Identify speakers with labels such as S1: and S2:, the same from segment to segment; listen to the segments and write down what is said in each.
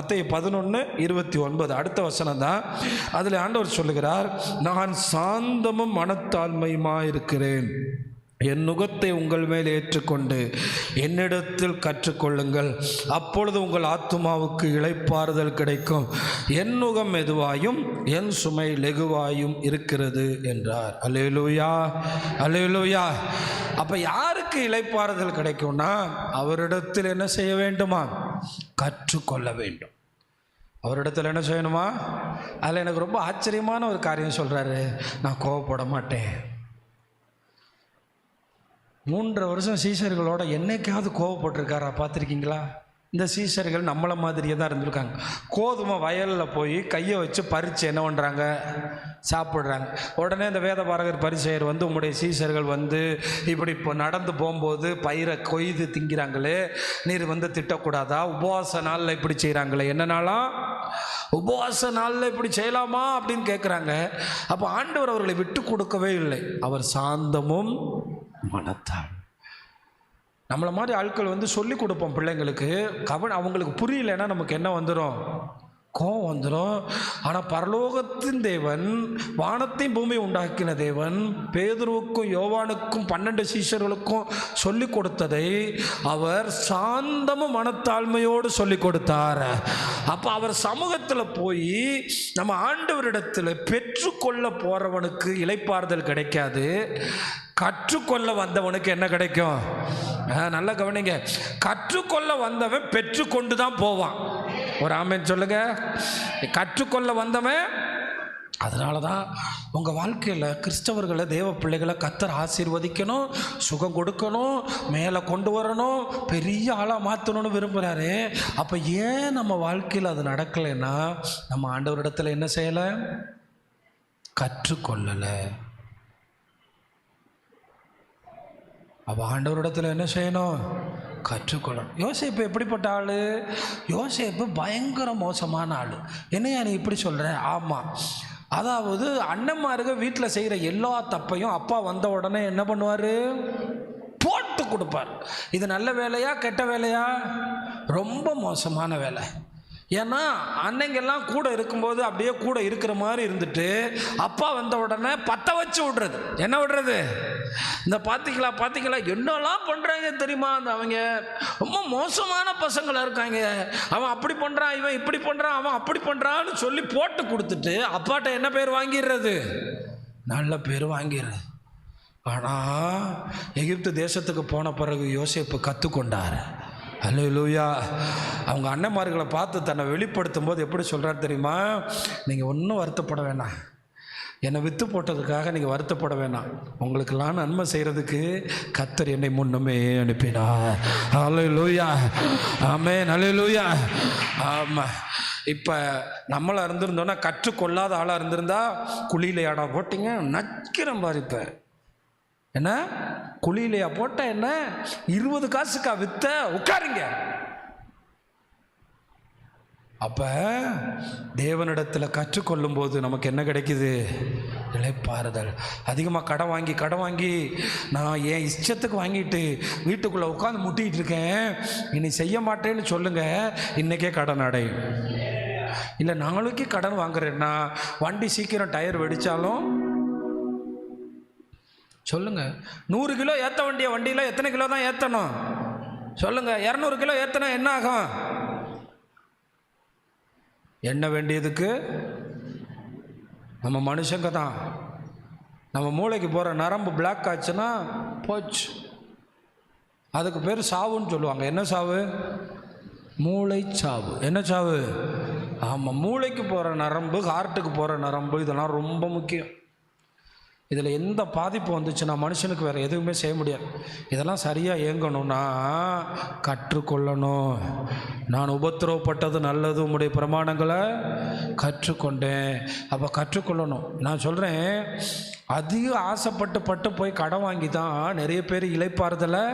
S1: மத்தேயு 11:29 அடுத்த வசனம் தான். அதில் ஆண்டவர் சொல்லுகிறார், நான் சாந்தமும் மனத்தாழ்மையுமாய் இருக்கிறேன். என் நுகத்தை உங்கள் மேல் ஏற்றுக்கொண்டு என்னிடத்தில் கற்றுக்கொள்ளுங்கள், அப்பொழுது உங்கள் ஆத்துமாவுக்கு இளைப்பாறுதல் கிடைக்கும். என் நுகம் மெதுவாயும் என் சுமை லெகுவாயும் இருக்கிறது என்றார். அல்லேலூயா, அல்லேலூயா. அப்போ யாருக்கு இளைப்பாறுதல் கிடைக்கும்னா, அவரிடத்தில் என்ன செய்ய வேண்டுமா? கற்றுக்கொள்ள வேண்டும். அவரிடத்தில் என்ன செய்யணுமா? அதில் எனக்கு ரொம்ப ஆச்சரியமான ஒரு காரியம் சொல்கிறாரு. நான் கோவப்பட மாட்டேன். 3 வருஷம் சீஷர்களோட என்னைக்காவது கோவப்பட்டிருக்காரா? பார்த்துருக்கீங்களா? இந்த சீஷர்கள் நம்மளை மாதிரியே தான் இருந்திருக்காங்க. கோதுமை வயலில் போய் கையை வச்சு பறித்து என்ன பண்ணுறாங்க? சாப்பிட்றாங்க. உடனே இந்த வேதபாரகர் பரிசேயர் வந்து, உங்களுடைய சீஷர்கள் வந்து இப்படி இப்போ நடந்து போகும்போது பயிரை கொய்து திங்கிறாங்களே, நீர் வந்து திட்டக்கூடாதா? உபவாச நாளில் இப்படி செய்கிறாங்களே, என்ன நாளாம்? உபவாச நாளில் இப்படி செய்யலாமா அப்படின்னு கேட்குறாங்க. அப்போ ஆண்டவர் அவர்களை விட்டு கொடுக்கவே இல்லை. அவர் சாந்தமும் மனத்தால். நம்மளை மாதிரி ஆட்கள் வந்து சொல்லி கொடுப்போம் பிள்ளைங்களுக்கு. அவங்களுக்கு புரியலைன்னா நமக்கு என்ன வந்துடும்? கோபம் வந்துடும். ஆனால் பரலோகத்தின் தேவன், வானத்தையும் பூமி உண்டாக்கின தேவன், பேதுருவுக்கும் யோவானுக்கும் 12 சீஷர்களுக்கும் சொல்லி கொடுத்ததை அவர் சாந்தமும் மனத்தாழ்மையோடு சொல்லி கொடுத்தார். அப்போ அவர் சமூகத்தில் போய் நம்ம ஆண்டவரிடத்தில் பெற்றுக்கொள்ள போகிறவனுக்கு இளைப்பாறுதல் கிடைக்காது. கற்றுக்கொள்ள வந்தவனுக்கு என்ன கிடைக்கும்? நல்லா கவனிங்க. கற்றுக்கொள்ள வந்தவன் பெற்றுக்கொண்டு தான் போவான். ஒரு ஆமென் சொல்லுங்க. கற்றுக்கொள்ள வந்தவன். அதனால தான் உங்கள் வாழ்க்கையில் கிறிஸ்தவர்களை, தேவ பிள்ளைகளை கர்த்தர் ஆசீர்வதிக்கணும், சுகம் கொடுக்கணும், மேலே கொண்டு வரணும், பெரிய ஆளாக மாற்றணும்னு விரும்புகிறாரு. அப்போ ஏன் நம்ம வாழ்க்கையில் அது நடக்கலைன்னா, நம்ம ஆண்டவரிடத்தில் என்ன செய்யலை? கற்றுக்கொள்ளலை. அப்போ ஆண்டவரிடத்தில் என்ன செய்யணும்? கற்றுக்கொள்ளணும். யோசேப்பு எப்படிப்பட்ட ஆள்? யோசேப்பு பயங்கர மோசமான ஆள். என்னையா நீ இப்படி சொல்கிற? ஆமாம், அதாவது அண்ணன்மாருங்க வீட்டில் செய்கிற எல்லா தப்பையும் அப்பா வந்த உடனே என்ன பண்ணுவார்? போட்டு கொடுப்பார். இது நல்ல வேலையா கெட்ட வேலையா? ரொம்ப மோசமான வேலை. ஏன்னா அன்னைங்கெல்லாம் கூட இருக்கும்போது அப்படியே கூட இருக்கிற மாதிரி இருந்துட்டு, அப்பா வந்த உடனே பற்ற வச்சு விடுறது. என்ன விடுறது? இந்த பார்த்திங்களா என்னெல்லாம் பண்ணுறாங்க தெரியுமா? அந்த அவங்க ரொம்ப மோசமான பசங்களாக இருக்காங்க. அவன் அப்படி பண்ணுறான், இவன் இப்படி பண்ணுறான், அவன் அப்படி பண்ணுறான்னு சொல்லி போட்டு கொடுத்துட்டு அப்பாட்ட என்ன பேர் வாங்கிடுறது? நல்ல பேர் வாங்கிடுறது. ஆனால் எகிப்து தேசத்துக்கு போன பிறகு யோசேப்பு கற்றுக்கொண்டார். அல்லேலூயா. அவங்க அண்ணன்மார்களை பார்த்து தன்னை வெளிப்படுத்தும் போது எப்படி சொல்கிறார் தெரியுமா? நீங்கள் ஒன்றும் வருத்தப்பட வேணாம், என்னை விற்று போட்டதுக்காக நீங்கள் வருத்தப்பட வேணாம், உங்களுக்கெல்லாம் நன்மை செய்கிறதுக்கு கர்த்தர் என்னை முன்னமே அனுப்பினார். அல்லேலூயா, ஆமென், அல்லேலூயா. ஆமாம். இப்போ நம்மளாக இருந்திருந்தோன்னா, கற்றுக்கொள்ளாத ஆளாக இருந்திருந்தா, குழியில் ஆடா போட்டிங்க நக்கிறேன் பாரு. இப்போ என்ன குழியிலையா போட்ட? என்ன 20 காசுக்கா வித்த? உட்காருங்க. அப்ப தேவனிடத்தில் கற்றுக்கொள்ளும் போது நமக்கு என்ன கிடைக்குது? இளைப்பாறுதல். அதிகமாக கடன் வாங்கி நான் என் இஷ்டத்துக்கு வாங்கிட்டு வீட்டுக்குள்ளே உட்காந்து முட்டிகிட்டு இருக்கேன். இனி செய்ய மாட்டேன்னு சொல்லுங்க, இன்னைக்கே கடன் அடையும். இல்லை நாளைக்கு கடன் வாங்குறேன்னா வண்டி சீக்கிரம் டயர் வெடித்தாலும் சொல்லுங்க, 100 கிலோ ஏற்ற வண்டியில் எத்தனை கிலோ தான் ஏற்றணும்? சொல்லுங்க. 200 கிலோ ஏற்றினா என்ன ஆகும்? எண்ண வேண்டியதுக்கு நம்ம மனுஷங்க தான். நம்ம மூளைக்கு போகிற நரம்பு பிளாக் ஆச்சுன்னா போச்சு. அதுக்கு பேர் சாவுன்னு சொல்லுவாங்க. என்ன சாவு? மூளை சாவு. என்ன சாவு? ஆமாம், மூளைக்கு போகிற நரம்பு, ஹார்ட்டுக்கு போகிற நரம்பு, இதெல்லாம் ரொம்ப முக்கியம். இதில் எந்த பாதிப்பு வந்துச்சுன்னா மனுஷனுக்கு வேறு எதுவுமே செய்ய முடியாது. இதெல்லாம் சரியாக இயங்கணும்னா கற்றுக்கொள்ளணும். நான் உபத்திரவப்பட்டது நல்லது, உம்முடைய பிரமாணங்களை கற்றுக்கொண்டேன். அப்போ கற்றுக்கொள்ளணும். நான் சொல்கிறேன், அதிக ஆசைப்பட்டு போய் கடன் வாங்கி தான் நிறைய பேர் இளைப்பாறுதலை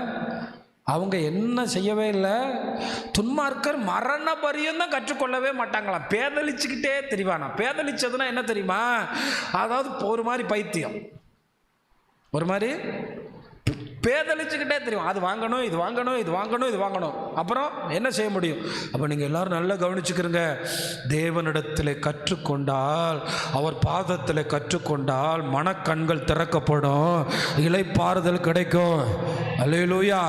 S1: அவங்க என்ன செய்யவே இல்லை. துன்மார்க்கர் மரண பரியந்தம் தான் கற்றுக்கொள்ளவே மாட்டாங்களாம். பேதலிச்சுக்கிட்டே தெரிவானா. பேதலிச்சதுன்னா என்ன தெரியுமா? அதாவது ஒரு மாதிரி பைத்தியம், ஒரு மாதிரி பேதலிச்சுக்கிட்டே தெரியும். அது வாங்கணும், இது வாங்கணும், இது வாங்கணும், இது வாங்கணும். அப்புறம் என்ன செய்ய முடியும்? அப்போ நீங்கள் எல்லாரும் நல்லா கவனிச்சுக்கிறங்க. தேவனிடத்தில் கற்றுக்கொண்டால், அவர் பாதத்தில் கற்றுக்கொண்டால் மனக்கண்கள் திறக்கப்படும், இளைப்பாறுதல் கிடைக்கும். அல்லேலூயா.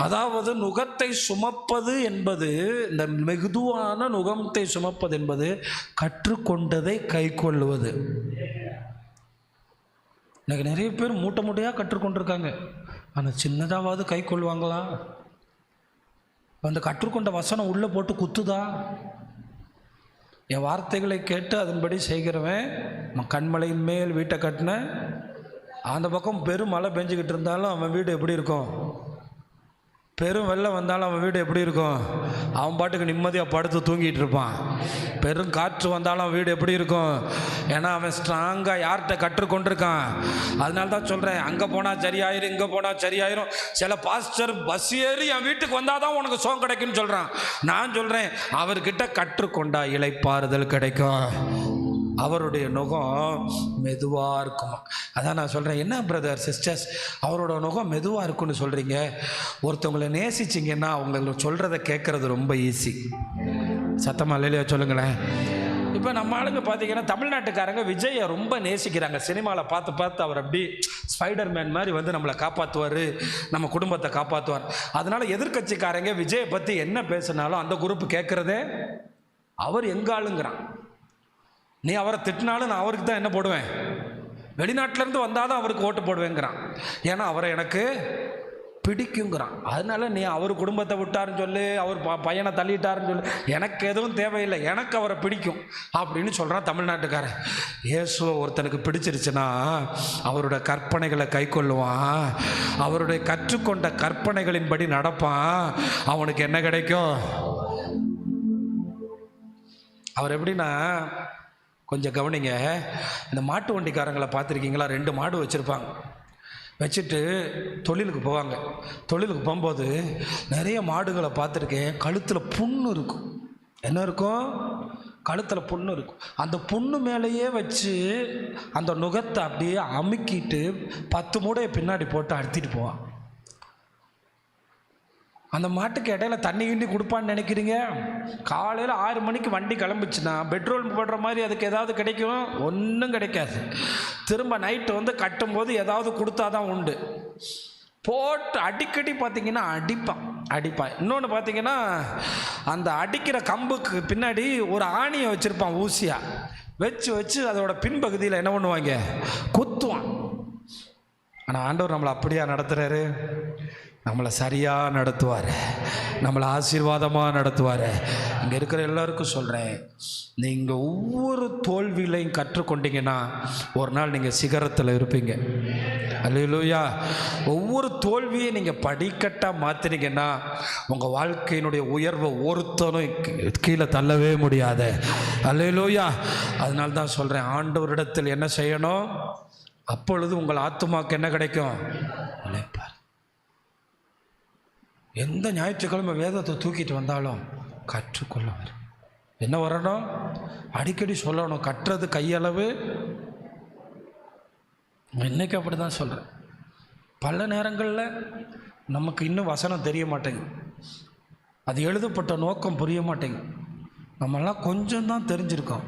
S1: அதாவது நுகத்தை சுமப்பது என்பது, இந்த மெதுவான நுகத்தை சுமப்பது என்பது கற்றுக்கொண்டதை கை கொள்ளுவது. எனக்கு நிறைய பேர் மூட்டை மூட்டையாக கற்றுக்கொண்டிருக்காங்க, ஆனால் சின்னதாவது கை கொள்வாங்களா? அந்த கற்றுக்கொண்ட வசனம் உள்ளே போட்டு குத்துதா? என் வார்த்தைகளை கேட்டு அதன்படி செய்கிறவன் கண்மலையின் மேல் வீட்டை கட்டின, அந்த பக்கம் பெரும் மழை பெஞ்சிக்கிட்டு இருந்தாலும் அவன் வீடு எப்படி இருக்கும்? பெரும் வெள்ளம் வந்தாலும் அவன் வீடு எப்படி இருக்கும்? அவன் பாட்டுக்கு நிம்மதியாக படுத்து தூங்கிட்டு இருப்பான். பெரும் காற்று வந்தாலும் அவன் வீடு எப்படி இருக்கும்? ஏன்னா அவன் ஸ்ட்ராங்காக யார்கிட்ட கற்றுக்கொண்டிருக்கான். அதனால தான் சொல்கிறேன், அங்கே போனால் சரியாயிரும், இங்கே போனால் சரியாயிரும். சில பாஸ்டர் பஸ் ஏறி என் வீட்டுக்கு வந்தால் தான் உனக்கு சுகம் கிடைக்குன்னு சொல்கிறான். நான் சொல்கிறேன், அவர்கிட்ட கற்றுக்கொண்டா இளைப்பாறுதல் கிடைக்கும். அவருடைய நுகம் மெதுவாக இருக்குமா. அதான் நான் சொல்கிறேன், என்ன பிரதர் சிஸ்டர்ஸ் அவரோட நுகம் மெதுவாக இருக்குன்னு சொல்கிறீங்க? ஒருத்தவங்களை நேசிச்சிங்கன்னா அவங்கள சொல்கிறத கேட்குறது ரொம்ப ஈஸி. சத்தமாக இல்லையா சொல்லுங்களேன். இப்போ நம்ம ஆளுங்க பார்த்தீங்கன்னா தமிழ்நாட்டுக்காரங்க விஜயை ரொம்ப நேசிக்கிறாங்க. சினிமாவில் பார்த்து பார்த்து அவர் அப்படி ஸ்பைடர் மேன் மாதிரி வந்து நம்மளை காப்பாற்றுவார், நம்ம குடும்பத்தை காப்பாற்றுவார். அதனால் எதிர்கட்சிக்காரங்க விஜயை பற்றி என்ன பேசுனாலும் அந்த குரூப் கேட்குறதே அவர் எங்காளுங்கிறான். நீ அவரை திட்டினாலும் நான் அவருக்கு தான் என்ன போடுவேன், வெளிநாட்டிலேருந்து வந்தால் தான் அவருக்கு ஓட்டு போடுவேங்கிறான். ஏன்னா அவரை எனக்கு பிடிக்குங்கிறான். அதனால நீ அவர் குடும்பத்தை விட்டாருன்னு சொல்லு, அவர் பையனை தள்ளிட்டாருன்னு சொல்லு, எனக்கு எதுவும் தேவையில்லை, எனக்கு அவரை பிடிக்கும் அப்படின்னு சொல்கிறான் தமிழ்நாட்டுக்காரன். இயேசுவை ஒருத்தனுக்கு பிடிச்சிருச்சுன்னா அவரோட கற்பனைகளை கை கொள்ளுவான், அவருடைய கற்றுக்கொண்ட கற்பனைகளின்படி நடப்பான். அவனுக்கு என்ன கிடைக்கும்? அவர் எப்படின்னா, கொஞ்சம் கவனிங்க, இந்த மாட்டு வண்டிக்காரங்களை பார்த்துருக்கீங்களா? 2 மாடு வச்சுருப்பாங்க, வச்சுட்டு தொழிலுக்கு போவாங்க. தொழிலுக்கு போகும்போது நிறைய மாடுகளை பார்த்துருக்கேன், கழுத்தில் புண்ணு இருக்கும். என்ன இருக்கும்? கழுத்தில் புண்ணு இருக்கும். அந்த புண்ணு மேலேயே வச்சு அந்த நுகத்தை அப்படியே அமுக்கிட்டு 10 மூடையை பின்னாடி போட்டு அறுத்திட்டு போவான். அந்த மாட்டுக்கு இடையில தண்ணி கிண்டி கொடுப்பான்னு நினைக்கிறீங்க? காலையில் 6 மணிக்கு வண்டி கிளம்பிச்சுன்னா பெட்ரோல் போடுற மாதிரி அதுக்கு ஏதாவது கிடைக்கும்? ஒன்றும் கிடைக்காது. திரும்ப நைட்டு வந்து கட்டும்போது ஏதாவது கொடுத்தா தான் உண்டு. போட்டு அடிக்கடி பார்த்தீங்கன்னா அடிப்பான். இன்னொன்று பார்த்தீங்கன்னா, அந்த அடிக்கிற கம்புக்கு பின்னாடி ஒரு ஆணியை வச்சுருப்பான், ஊசியாக வச்சு அதோட பின்பகுதியில் என்ன பண்ணுவாங்க, குத்துவான். ஆனால் ஆண்டவர் நம்மளை அப்படியா நடத்துகிறாரு? நம்மளை சரியாக நடத்துவார், நம்மளை ஆசீர்வாதமாக நடத்துவார். இங்கே இருக்கிற எல்லாருக்கும் சொல்கிறேன், நீங்கள் ஒவ்வொரு தோல்வியிலையும் கற்றுக்கொண்டீங்கன்னா ஒரு நாள் நீங்கள் சிகரத்தில் இருப்பீங்க. அல்லேலூயா. ஒவ்வொரு தோல்வியை நீங்கள் படிக்கட்டாக மாற்றினீங்கன்னா உங்கள் வாழ்க்கையினுடைய உயர்வை ஒருத்தனும் கீழே தள்ளவே முடியாது. அல்லேலூயா. அதனால தான் சொல்கிறேன், ஆண்டவரிடத்தில் என்ன செய்யணும்? அப்பொழுது உங்கள் ஆத்துமாக்கு என்ன கிடைக்கும்? இளைப்பார். எந்த ஞாயிற்றுக்கிழமை வேதத்தை தூக்கிட்டு வந்தாலும் கற்றுக்கொள்ள வரும். என்ன வரணும்? அடிக்கடி சொல்லணும், கற்றது கையளவு. இன்னைக்கு அப்படி தான் சொல்கிறேன். பல நேரங்களில் நமக்கு இன்னும் வசனம் தெரிய மாட்டேங்குது, அது எழுதப்பட்ட நோக்கம் புரிய மாட்டேங்குது. நம்மெல்லாம் கொஞ்சம் தான் தெரிஞ்சிருக்கோம்.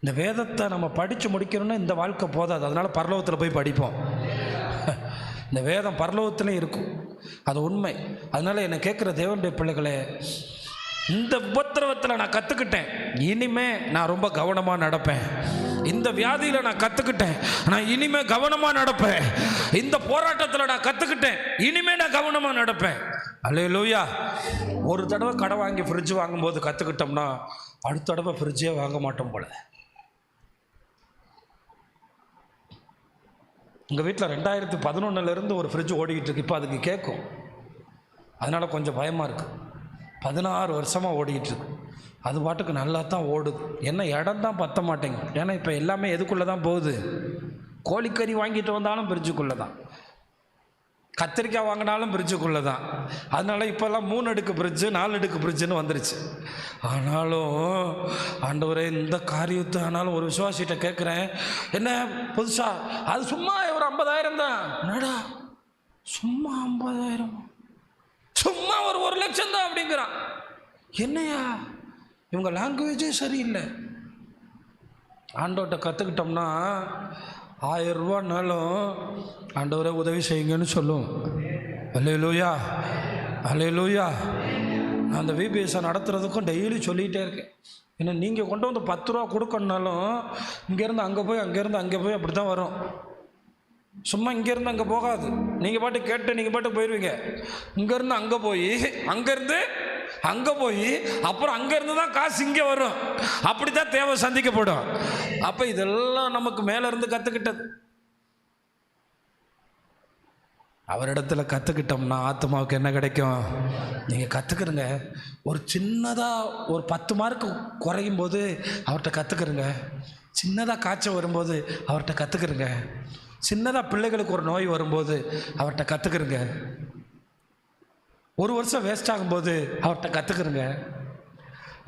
S1: இந்த வேதத்தை நம்ம படித்து முடிக்கணும்னா இந்த வாழ்க்கை போதாது, அதனால் பரலோகத்தில் போய் படிப்போம். இந்த வேதம் பரலோகத்திலே இருக்கும், அது உண்மை. அதனால் என்னை கேட்குற தேவனுடைய பிள்ளைகளே, இந்த உபத்திரவத்தில் நான் கற்றுக்கிட்டேன், இனிமே நான் ரொம்ப கவனமாக நடப்பேன். இந்த வியாதியில் நான் கற்றுக்கிட்டேன், நான் இனிமே கவனமாக நடப்பேன். இந்த போராட்டத்தில் நான் கற்றுக்கிட்டேன், இனிமே நான் கவனமாக நடப்பேன். அல்லேலூயா. ஒரு தடவை கடை வாங்கி ஃப்ரிட்ஜ் வாங்கும்போது கற்றுக்கிட்டோம்னா அடுத்த தடவை ஃப்ரிட்ஜே வாங்க மாட்டோம் போல. உங்கள் வீட்டில் 2011 ஒரு ஃப்ரிட்ஜ் ஓடிக்கிட்டு இருக்கு, இப்போ அதுக்கு கேட்கும். அதனால் கொஞ்சம் பயமாக இருக்குது. 16 வருஷமாக ஓடிக்கிட்டு இருக்கு, அது பாட்டுக்கு நல்லா தான் ஓடுது. என்ன இடம் தான் பற்ற மாட்டேங்குது. ஏன்னா இப்போ எல்லாமே எதுக்குள்ளே தான் போகுது? கோழிக்கறி வாங்கிட்டு வந்தாலும் ஃப்ரிட்ஜுக்குள்ளே தான், கத்திரிக்காய் வாங்கினாலும் ஃப்ரிட்ஜுக்குள்ளே தான். அதனால் இப்போல்லாம் 3 அடுக்கு ஃப்ரிட்ஜு 4 அடுக்கு ஃப்ரிட்ஜுன்னு வந்துருச்சு. ஆனாலும் ஆண்டவரே, இந்த காரியத்தை ஆனாலும் ஒரு விசுவாசிகிட்ட கேட்குறேன், என்ன புதுசாக? அது சும்மா ஒரு 50,000 தான். என்னடா சும்மா 50,000, சும்மா ஒரு 1,00,000 தான் அப்படிங்கிறான். என்னையா இவங்க லாங்குவேஜே சரியில்லை. ஆண்டவர்கிட்ட கற்றுக்கிட்டோம்னா 1000 ரூபானாலும் ஆண்டவரை உதவி செய்யுங்கன்னு சொல்லுவோம். அல்லேலூயா, அல்லேலூயா. நான் அந்த விபிஎஸ்ஸை நடத்துறதுக்கும் டெய்லி சொல்லிகிட்டே இருக்கேன். ஏன்னா நீங்கள் கொண்டு வந்து 10 ரூபா கொடுக்கணுனாலும் இங்கேருந்து அங்கே போய், அங்கேருந்து அங்கே போய் அப்படி தான் வரும். சும்மா இங்கேருந்து அங்கே போகாது. நீங்கள் பாட்டு கேட்டு நீங்கள் பாட்டு போயிடுவீங்க. இங்கேருந்து அங்கே போய், அங்கேருந்து அங்கே போய், அப்புறம் அங்கேருந்து தான் காசு இங்கே வரும். அப்படி தான் தேவை சந்திக்கப்படும். அப்போ இதெல்லாம் நமக்கு மேலேருந்து கற்றுக்கிட்டது. அவரிடத்துல கற்றுக்கிட்டோம்னா ஆத்மாவுக்கு என்ன கிடைக்கும்? நீங்கள் கற்றுக்குறங்க. ஒரு சின்னதாக ஒரு 10 மார்க்கு குறையும் போது அவர்கிட்ட கற்றுக்குறங்க. சின்னதாக காய்ச்சல் வரும்போது அவர்கிட்ட கற்றுக்குறங்க. சின்னதாக பிள்ளைகளுக்கு ஒரு நோய் வரும்போது அவர்கிட்ட கற்றுக்குறங்க. 1 வருஷம் வேஸ்ட் ஆகும்போது அவர்கிட்ட கற்றுக்குறங்க.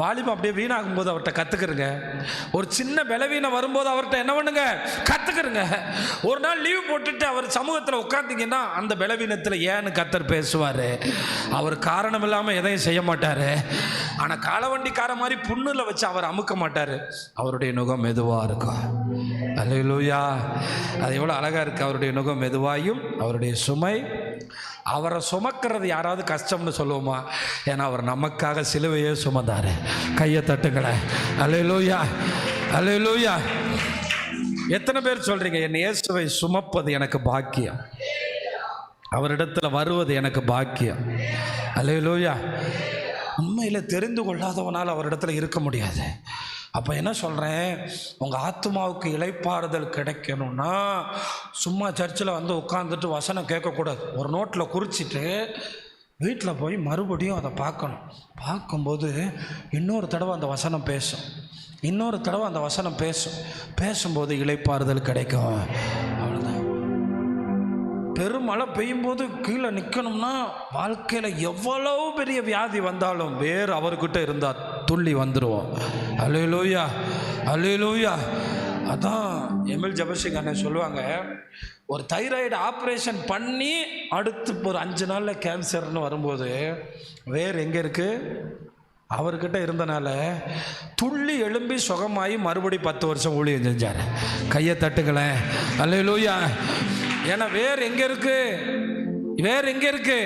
S1: வாலிபம் அப்படியே வீணாகும்போது அவர்கிட்ட கற்றுக்குறங்க. ஒரு சின்ன பலவீனம் வரும்போது அவர்கிட்ட என்ன பண்ணுங்க? கற்றுக்குறங்க. ஒரு நாள் லீவ் போட்டுட்டு அவர் சமூகத்தில் உட்கார்ந்தீங்கன்னா அந்த பலவீனத்தில் ஏன்னு கர்த்தர் பேசுவார். அவர் காரணம் இல்லாமல் எதையும் செய்ய மாட்டார். ஆனால் காலவண்டிக்கார மாதிரி புண்ணில் வச்சு அவர் அமுக்க மாட்டார். அவருடைய நுகம் மெதுவாக இருக்கும். அல்லேலூயா. அது எவ்வளோ அழகாக இருக்குது. அவருடைய நுகம் மெதுவாயும் அவருடைய சுமை. அவரை சுமக்கிறது யாராவது கஷ்டம்னு சொல்லுவோமா? ஏன்னா அவர் நமக்காக சிலுவையே சுமந்தார். கையை தட்டுங்களேன். அல்லேலூயா, அல்லேலூயா. எத்தனை பேர் சொல்றீங்க என் இயேசுவை சுமப்பது எனக்கு பாக்கியம், அவரிடத்தில் வருவது எனக்கு பாக்கியம்? அல்லேலூயா. உண்மையில் தெரிந்து கொள்ளாதவனால் அவரிடத்தில் இருக்க முடியாது. அப்போ என்ன சொல்கிறேன், உங்கள் ஆத்மாவுக்கு இளைப்பாறுதல் கிடைக்கணும்னா சும்மா சர்ச்சில் வந்து உட்காந்துட்டு வசனம் கேட்கக்கூடாது. ஒரு நோட்டில் குறிச்சிட்டு வீட்டில் போய் மறுபடியும் அதை பார்க்கணும். பார்க்கும்போது இன்னொரு தடவை அந்த வசனம் பேசும், இன்னொரு தடவை அந்த வசனம் பேசும். பேசும்போது இளைப்பாறுதல் கிடைக்கும். அவ்வளோதான். பெருமழை பெய்யும்போது கீழே நிற்கணும்னா வாழ்க்கையில் எவ்வளவு பெரிய வியாதி வந்தாலும் வேறு அவர்கிட்ட இருந்தால் துள்ளி வந்துடுவோம். அல்லேலூயா, அல்லேலூயா. அதான் எம்எல் ஜெபசிங் அண்ணன் சொல்லுவாங்க, ஒரு தைராய்டு ஆப்ரேஷன் பண்ணி அடுத்து ஒரு 5 நாளில் கேன்சர்னு வரும்போது வேறு எங்கே இருக்குது? அவர்கிட்ட இருந்தனால துள்ளி எழும்பி சுகமாகி மறுபடி 10 வருஷம் ஊழியம் செஞ்சார். கையை தட்டுங்களேன். அல்லேலூயா. ஏன்னா வேறு எங்கே இருக்கு? வேறு எங்கே இருக்கு?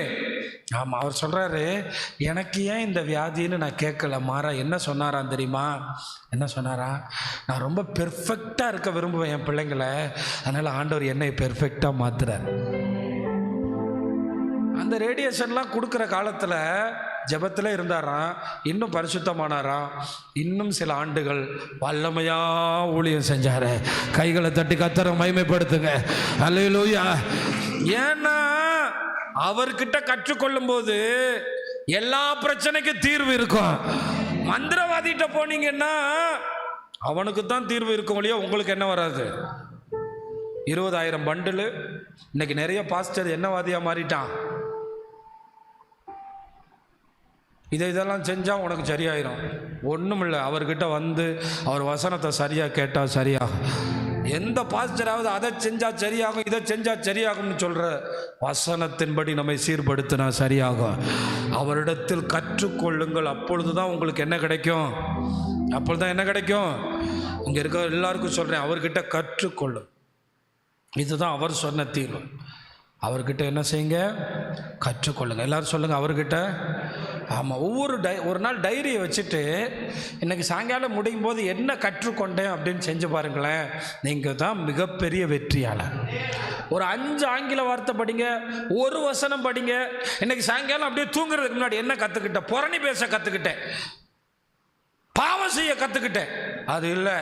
S1: ஆமாம், அவர் சொல்கிறாரு, எனக்கு ஏன் இந்த வியாதின்னு நான் கேட்கல. மாறா என்ன சொன்னாரான் தெரியுமா? என்ன சொன்னாரா? நான் ரொம்ப பெர்ஃபெக்டாக இருக்க விரும்புவேன் என் பிள்ளைங்களை, அதனால் ஆண்டவர் என்னை பெர்ஃபெக்டாக மாத்துறார். அந்த ரேடியேஷன்லாம் கொடுக்குற காலத்தில் ஜெபத்தில் இருந்தாராம், இன்னும் பரிசுத்தமானாராம், இன்னும் சில ஆண்டுகள் வல்லமையாக ஊழியம் செஞ்சார். கைகளை தட்டி கர்த்தரை மகிமைப்படுத்துங்க. அல்லேலூயா. ஏன்னா அவர்கிட்ட கற்றுக்கொள்ளும் போது எல்லா பிரச்சனைக்கும் தீர்வு இருக்கும். மந்திரவாதிகிட்ட போனீங்கன்னா அவனுக்கு தான் தீர்வு இருக்கும் இல்லையா, உங்களுக்கு என்ன வராது? 20,000 பண்டில். இன்னைக்கு நிறைய பாஸ்டர் என்னவாதியாக மாறிட்டான். இதெல்லாம் செஞ்சால் உனக்கு சரியாயிரும். ஒன்றும் இல்லை, அவர்கிட்ட வந்து அவர் வசனத்தை சரியாக கேட்டால் சரியாகும். எந்த பாஸ்டராவது அதை செஞ்சால் சரியாகும், இதை செஞ்சால் சரியாகும்னு சொல்கிற வசனத்தின்படி நம்மை சீர்படுத்தினா சரியாகும். அவரிடத்தில் கற்றுக்கொள்ளுங்கள், அப்பொழுது தான் உங்களுக்கு என்ன கிடைக்கும்? அப்பொழுது தான் என்ன கிடைக்கும்? இங்கே இருக்க எல்லாருக்கும் சொல்கிறேன், அவர்கிட்ட கற்றுக்கொள்ளும். இதுதான் அவர் சொன்ன தீர்வு. அவர்கிட்ட என்ன செய்யுங்க? கற்றுக்கொள்ளுங்க. எல்லாரும் சொல்லுங்கள், அவர்கிட்ட. ஆமாம், ஒரு நாள் டைரியை வச்சுட்டு இன்றைக்கி சாயங்காலம் முடியும் போது என்ன கற்றுக்கொண்டேன் அப்படின்னு செஞ்சு பாருங்களேன். நீங்கள் தான் மிகப்பெரிய வெற்றியாளர். ஒரு 5 ஆங்கில வார்த்தை படிங்க, ஒரு வசனம் படிங்க. இன்றைக்கி சாயங்காலம் அப்படியே தூங்குறதுக்கு முன்னாடி என்ன கற்றுக்கிட்டேன்? புரணி பேச கற்றுக்கிட்டேன், பாவம் செய்ய கற்றுக்கிட்டேன். அது இல்லை,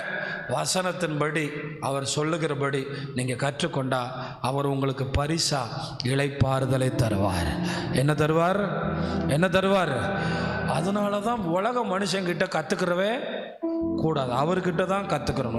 S1: வசனத்தின்படி அவர் சொல்லுகிறபடி நீங்கள் கற்றுக்கொண்டா அவர் உங்களுக்கு பரிசா இளைப்பாறுதலை தருவார். என்ன தருவார்? என்ன தருவார்? அதனால தான் உலக மனுஷங்கிட்ட கற்றுக்கிறவே கூடாது, அவர்கிட்ட தான் கற்றுக்கிறணும்.